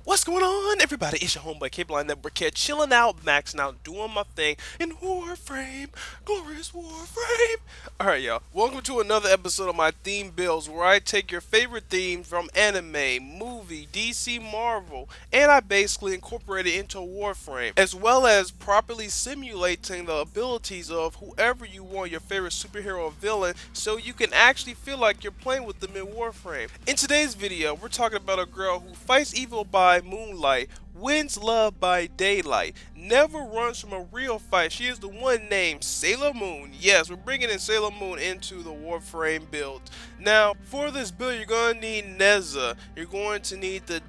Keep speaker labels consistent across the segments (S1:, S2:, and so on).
S1: What's going on, everybody? It's your homeboy K-Blind Network here, chilling out, maxing out, doing my thing in Warframe, glorious Warframe. Alright, y'all. Welcome to another episode of my theme builds where I take your favorite themes from anime, movie, DC, Marvel, and I basically incorporate it into Warframe, as well as properly simulating the abilities of whoever you want, your favorite superhero or villain, so you can actually feel like you're playing with them in Warframe. In today's video, we're talking about a girl who fights evil by moonlight, wins love by daylight, never runs from a real fight. She is the one named Sailor Moon. Yes, we're bringing in Sailor Moon into the Warframe build. Now, for this build, you're going to need Nezha. You're going to need the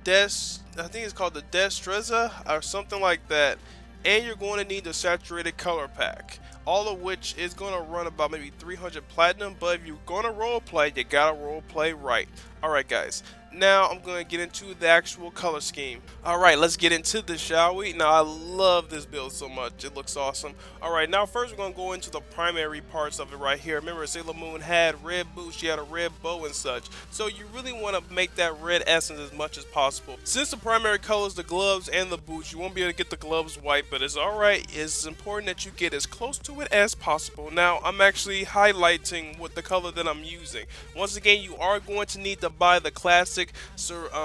S1: I think it's called the Destreza or something like that. And you're going to need the saturated color pack, all of which is going to run about maybe 300 platinum. But if you're going to roleplay, you gotta roleplay right. Alright guys, now I'm going to get into the actual color scheme. Alright, let's get into this, shall we? Now I love this build so much, it looks awesome. Alright, now first we're going to go into the primary parts of it right here. Remember, Sailor Moon had red boots, she had a red bow and such, so you really want to make that red essence as much as possible. Since the primary color is the gloves and the boots, you won't be able to get the gloves white, but it's alright. It's important that you get as close to it as possible. Now I'm actually highlighting with the color that I'm using. Once again, you are going to need to buy the classic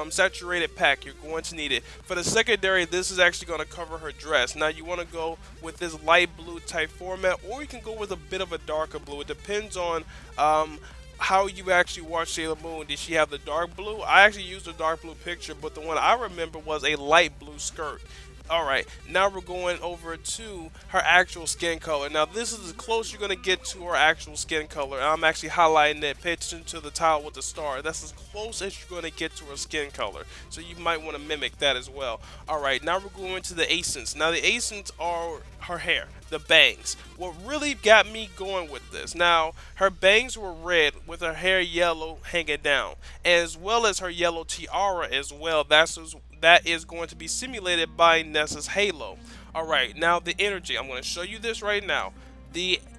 S1: saturated pack. You're going to need it. For the secondary, this is actually going to cover her dress. Now you want to go with this light blue type format, or you can go with a bit of a darker blue. It depends on how you actually watch Sailor Moon. Did she have the dark blue? I actually used a dark blue picture, but the one I remember was a light blue skirt. Alright, now we're going over to her actual skin color. Now this is as close you're going to get to her actual skin color. I'm actually highlighting it. Pay attention to the tile with the star. That's as close as you're going to get to her skin color. So you might want to mimic that as well. Alright, now we're going to the accents. Now the accents are her hair, the bangs. What really got me going with this, now her bangs were red with her hair yellow hanging down, as well as her yellow tiara as well. That is going to be simulated by Nessa's halo. Alright, now the energy. I'm going to show you this right now.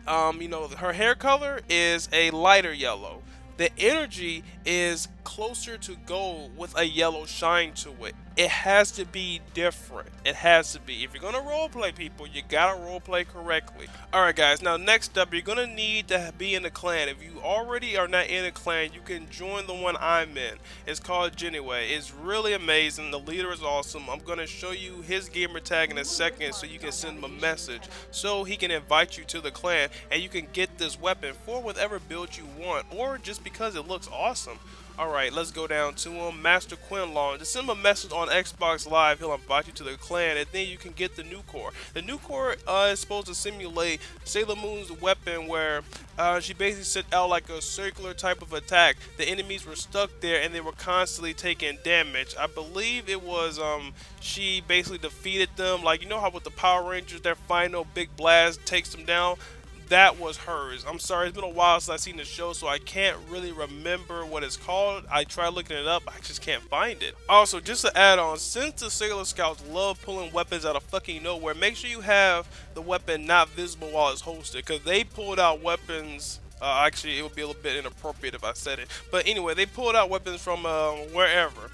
S1: Her hair color is a lighter yellow. The energy is closer to gold with a yellow shine to it. It has to be different. It has to be. If you're going to roleplay, people, you gotta roleplay correctly. Alright guys, now next up, you're going to need to be in a clan. If you already are not in a clan, you can join the one I'm in. It's called Genway. It's really amazing. The leader is awesome. I'm going to show you his gamer tag in a second so you can send him a message so he can invite you to the clan and you can get this weapon for whatever build you want, or just because it looks awesome. Alright, let's go down to him. Master Quinlong. Just send him a message on Xbox Live. He'll invite you to the clan, and then you can get the new core. The new core is supposed to simulate Sailor Moon's weapon, where she basically sent out like a circular type of attack. The enemies were stuck there, and they were constantly taking damage. I believe it was she basically defeated them. Like, you know how with the Power Rangers, their final big blast takes them down? That was hers. I'm sorry, it's been a while since I've seen the show, so I can't really remember what it's called. I tried looking it up, I just can't find it. Also, just to add on, since the Sailor Scouts love pulling weapons out of fucking nowhere, make sure you have the weapon not visible while it's hosted, because they pulled out weapons. Actually, it would be a little bit inappropriate if I said it. But anyway, they pulled out weapons from wherever.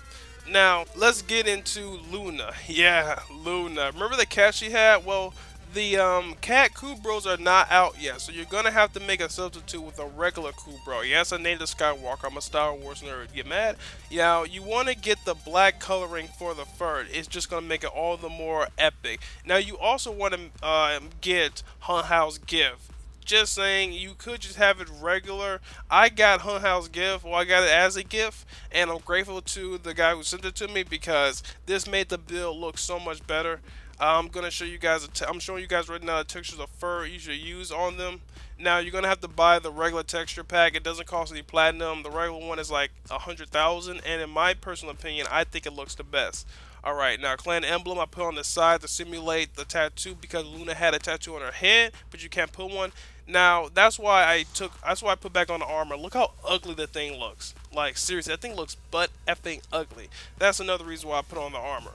S1: Now, let's get into Luna. Yeah, Luna. Remember the cat she had? Well, the cat Kubros are not out yet, so you're gonna have to make a substitute with a regular Kubro. Yes, I named it Skywalker. I'm a Star Wars nerd. Get mad? Yeah, you want to get the black coloring for the fur. It's just gonna make it all the more epic. Now, you also want to get Hun Hao's gift. Just saying, you could just have it regular. I got Hun Hao's gift, or I got it as a gift, and I'm grateful to the guy who sent it to me because this made the build look so much better. I'm gonna show you guys. I'm showing you guys right now the textures of fur you should use on them. Now you're gonna have to buy the regular texture pack. It doesn't cost any platinum. The regular one is like 100,000, and in my personal opinion, I think it looks the best. Alright, now clan emblem I put on the side to simulate the tattoo because Luna had a tattoo on her head, but you can't put one. Now that's why I put back on the armor. Look how ugly the thing looks. Like seriously, that thing looks butt effing ugly. That's another reason why I put on the armor.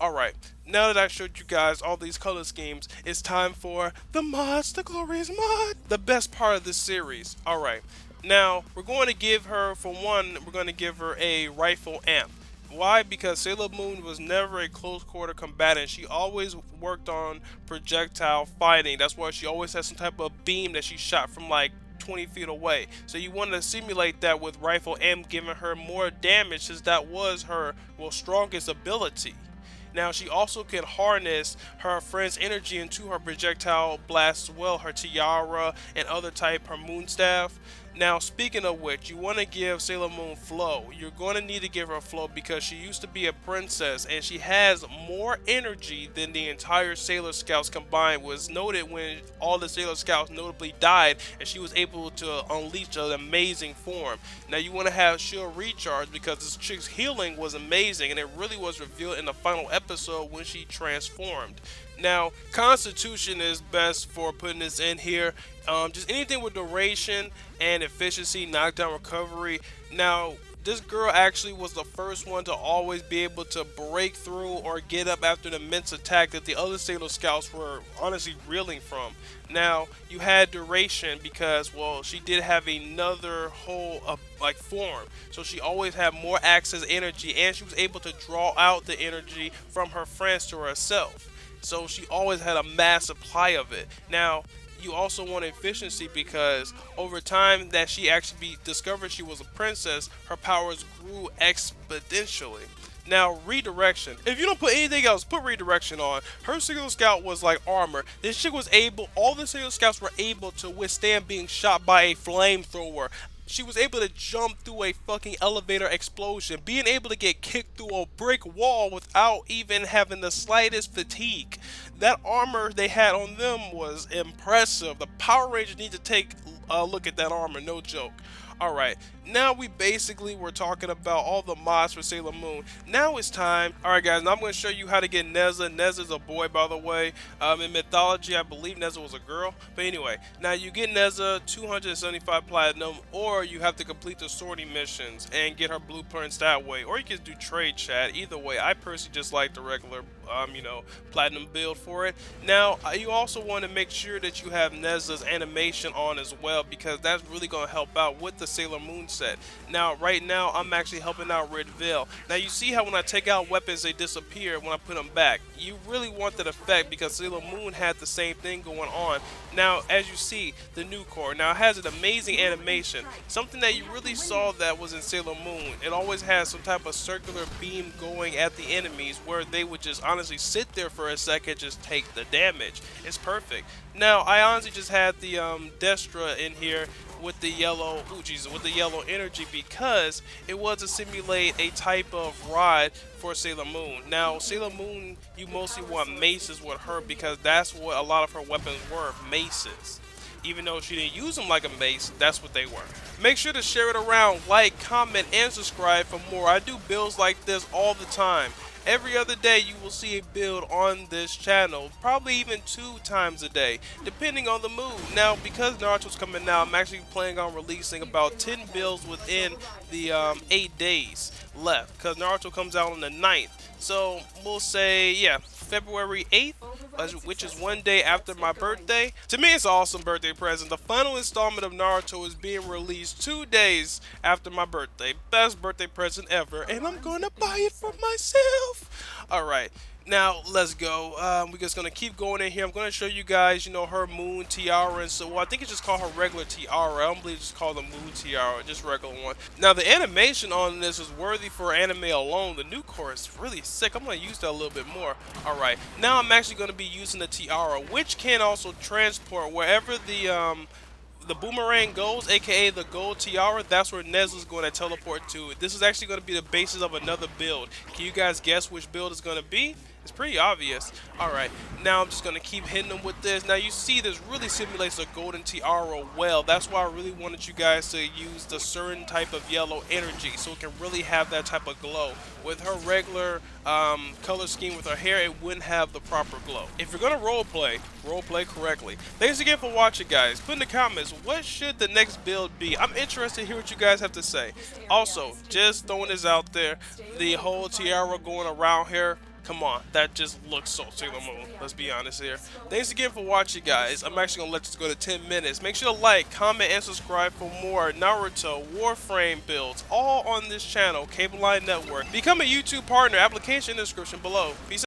S1: Alright, now that I showed you guys all these color schemes, it's time for the mods, the glorious mod, the best part of this series. Alright, now we're going to give her, for one, we're going to give her a rifle amp. Why? Because Sailor Moon was never a close quarter combatant. She always worked on projectile fighting. That's why she always had some type of beam that she shot from like 20 feet away. So you want to simulate that with Rifle M, giving her more damage, since that was her, well, strongest ability. Now she also can harness her friend's energy into her projectile blasts as well, her tiara and other type, her moon staff. Now speaking of which, you want to give Sailor Moon flow. You're going to need to give her flow because she used to be a princess and she has more energy than the entire Sailor Scouts combined. Was noted when all the Sailor Scouts notably died and she was able to unleash an amazing form. Now you want to have shield recharge because this chick's healing was amazing and it really was revealed in the final episode when she transformed. Now, Constitution is best for putting this in here. Just anything with duration and efficiency, knockdown, recovery. Now, this girl actually was the first one to always be able to break through or get up after an immense attack that the other Sailor Scouts were honestly reeling from. Now, you had duration because, well, she did have another whole like form, so she always had more access energy, and she was able to draw out the energy from her friends to herself. So she always had a mass supply of it. Now, you also want efficiency because over time that she actually discovered she was a princess, her powers grew exponentially. Now, redirection. If you don't put anything else, put redirection on. Her Sailor Scout was like armor. This chick was able, all the Sailor Scouts were able to withstand being shot by a flamethrower. She was able to jump through a fucking elevator explosion, being able to get kicked through a brick wall without even having the slightest fatigue. That armor they had on them was impressive. The Power Rangers need to take a look at that armor, no joke. Alright, now we basically were talking about all the mods for Sailor Moon. Now it's time. Alright guys, now I'm going to show you how to get Nezha. Nezha's a boy, by the way. In mythology, I believe Nezha was a girl. But anyway, now you get Nezha 275 platinum, or you have to complete the sorting missions and get her blueprints that way. Or you can do trade chat. Either way, I personally just like the regular platinum build for it. Now, you also want to make sure that you have Nezha's animation on as well, because that's really going to help out with the Sailor Moon set. Now, right now, I'm actually helping out Red Veil. Now, you see how when I take out weapons, they disappear when I put them back. You really want that effect because Sailor Moon had the same thing going on. Now, as you see, the new core. Now, it has an amazing animation. Something that you really saw that was in Sailor Moon. It always has some type of circular beam going at the enemies where they would just honestly sit there for a second, just take the damage. It's perfect. Now, I honestly just had the Destra in here with the yellow, with the yellow energy because it was to simulate a type of rod for Sailor Moon. Now, Sailor Moon, you mostly want maces with her because that's what a lot of her weapons were, maces. Even though she didn't use them like a mace, that's what they were. Make sure to share it around, like, comment, and subscribe for more. I do builds like this all the time. Every other day you will see a build on this channel, probably even 2 times a day, depending on the mood. Now, because Naruto's coming out, I'm actually planning on releasing about 10 builds within the 8 days left, because Naruto comes out on the 9th. So we'll say, yeah, February 8th, which is 1 day after my birthday. To me, it's an awesome birthday present. The final installment of Naruto is being released 2 days after my birthday. Best birthday present ever, and I'm gonna buy it for myself. Alright, now let's go. We're just gonna keep going in here. I'm gonna show you guys, her moon tiara, and so well, I think it's just called her regular tiara. I don't believe it's called the moon tiara, just regular one. Now the animation on this is worthy for anime alone. The new core is really sick. I'm gonna use that a little bit more. Alright, now I'm actually gonna be using the tiara, which can also transport wherever the boomerang goes, aka the gold tiara. That's where Nezha's going to teleport to. This is actually going to be the basis of another build. Can you guys guess which build is going to be? It's pretty obvious. Alright, now I'm just going to keep hitting them with this. Now you see this really simulates a golden tiara well. That's why I really wanted you guys to use the certain type of yellow energy so it can really have that type of glow. With her regular color scheme with her hair, it wouldn't have the proper glow. If you're going to roleplay correctly. Thanks again for watching, guys. Put in the comments, what should the next build be? I'm interested to hear what you guys have to say. Also, just throwing this out there, the whole tiara going around here, Come on, that just looks so Sailor Moon. Let's be honest here. Thanks again for watching, guys. I'm actually gonna let this go to 10 minutes. Make sure to like, comment, and subscribe for more Naruto Warframe builds, all on this channel, Cable Line Network. Become a YouTube partner. Application in the description below. Peace out.